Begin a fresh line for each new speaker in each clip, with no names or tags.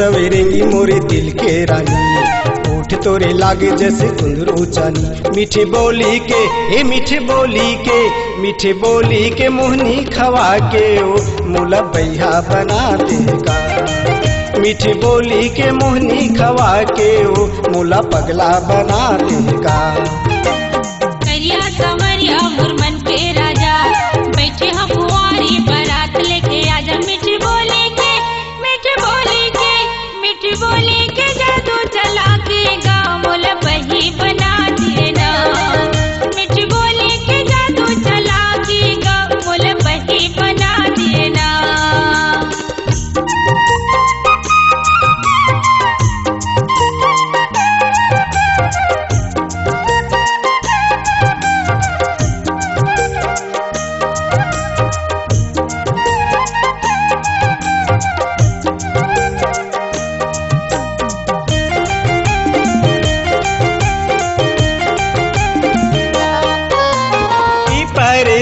सवेरेंगी मोरे दिल के रानी, ओठ तोरे लागे जैसे कुंदरू चानी। मीठी बोली के मीठी बोली के, मीठी बोली के मोहनी खवा के ओ मोला बैहा बना देगा। मीठी बोली के मोहनी खवा के ओ मोला पगला बना देगा।
करिया संवरिया मोर मन के राजा, बैठे हम कुंवारी बारात लेके आजा। मीठी बोली के मीठी बोली के, मीठी बोली के जादू चला के गाँव मोला बही बना देना। मीठी बोली के जादू चला के गाँव मोला बही बना देना।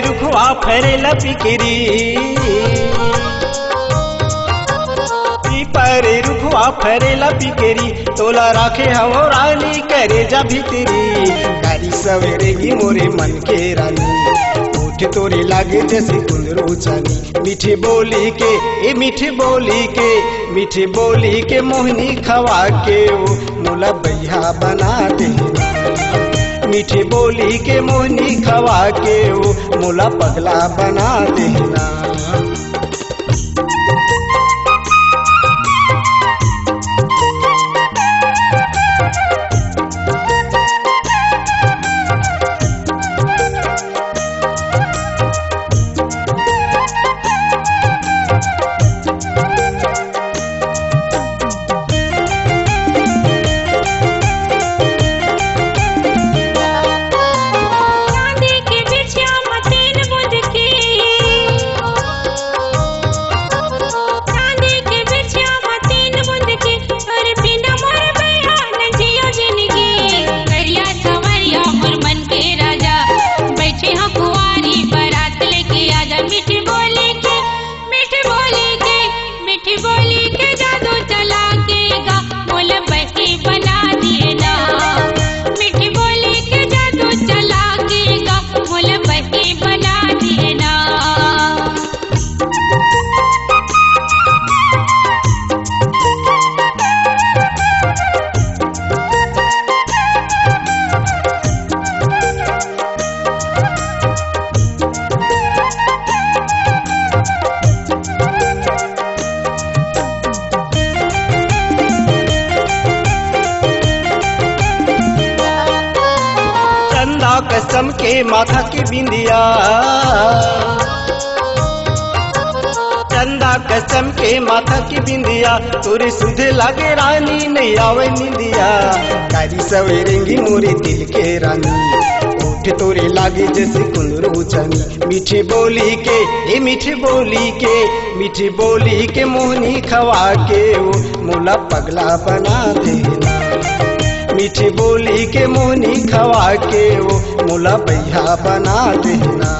रुखवा फरेला पिकरी, परे रुखवा फरेला पिकरी, तोला राखे हवो रानी करे जा भीतरी। गाड़ी सवेरेगी मोरे मन के रानी, ओठ तोरे लागे जैसे कुंदरू चानी। मीठी बोली के मीठी बोली के, मीठी बोली के मोहनी खवा के ओ मोला बैहा बना देना। मीठी बोली के मोहनी खवा के ओ मोला पगला बना देना। कसम के माथा की बिंदिया, चंदा कसम के माथा की बिंदिया, तोरे सुधे लागे रानी नहीं आवे निंदिया। गाड़ी सवेरेंगी मोरे दिल के रानी, ओठ तोरे लागे जैसे कुंदरू चानी। मीठी बोली के मीठी बोली के, मीठी बोली के मोहनी खवा के ओ मोला पगला बना देना। मीठी बोली के मोहनी खवा के ओ मोला बैहा बना देना।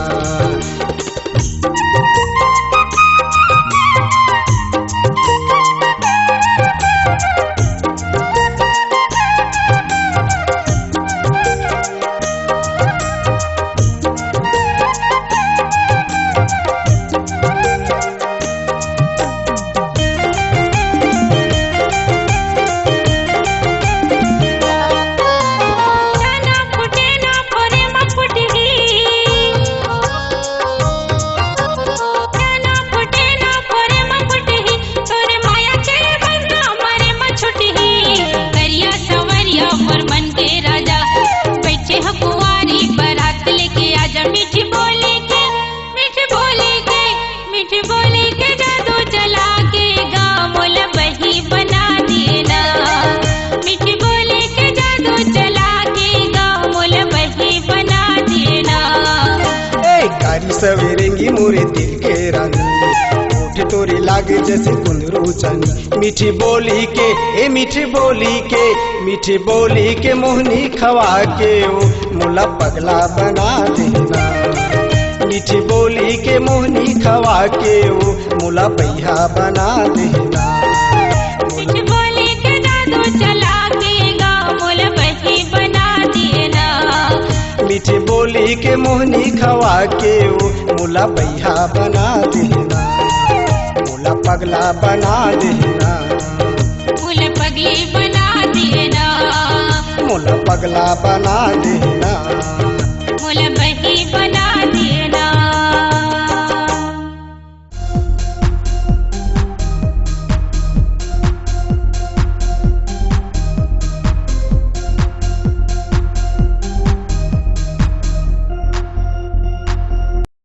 सवेरेंगी मोरे दिल के रानी, ओठ तोरे लागे जैसे कुंदरू चानी। मीठी बोली के मीठी बोली के, मीठी बोली के मोहनी खवा के ओ मोला पगला बना देना। मीठी बोली के मोहनी खवा के ओ मोला बैहा बना देना। गोली के मोहनी खवा के वो मुला बैहा बना देना, मुला पगला बना देना,
मुला पगली बना देना,
मुला पगला बना देना,
मुला बही बना देना।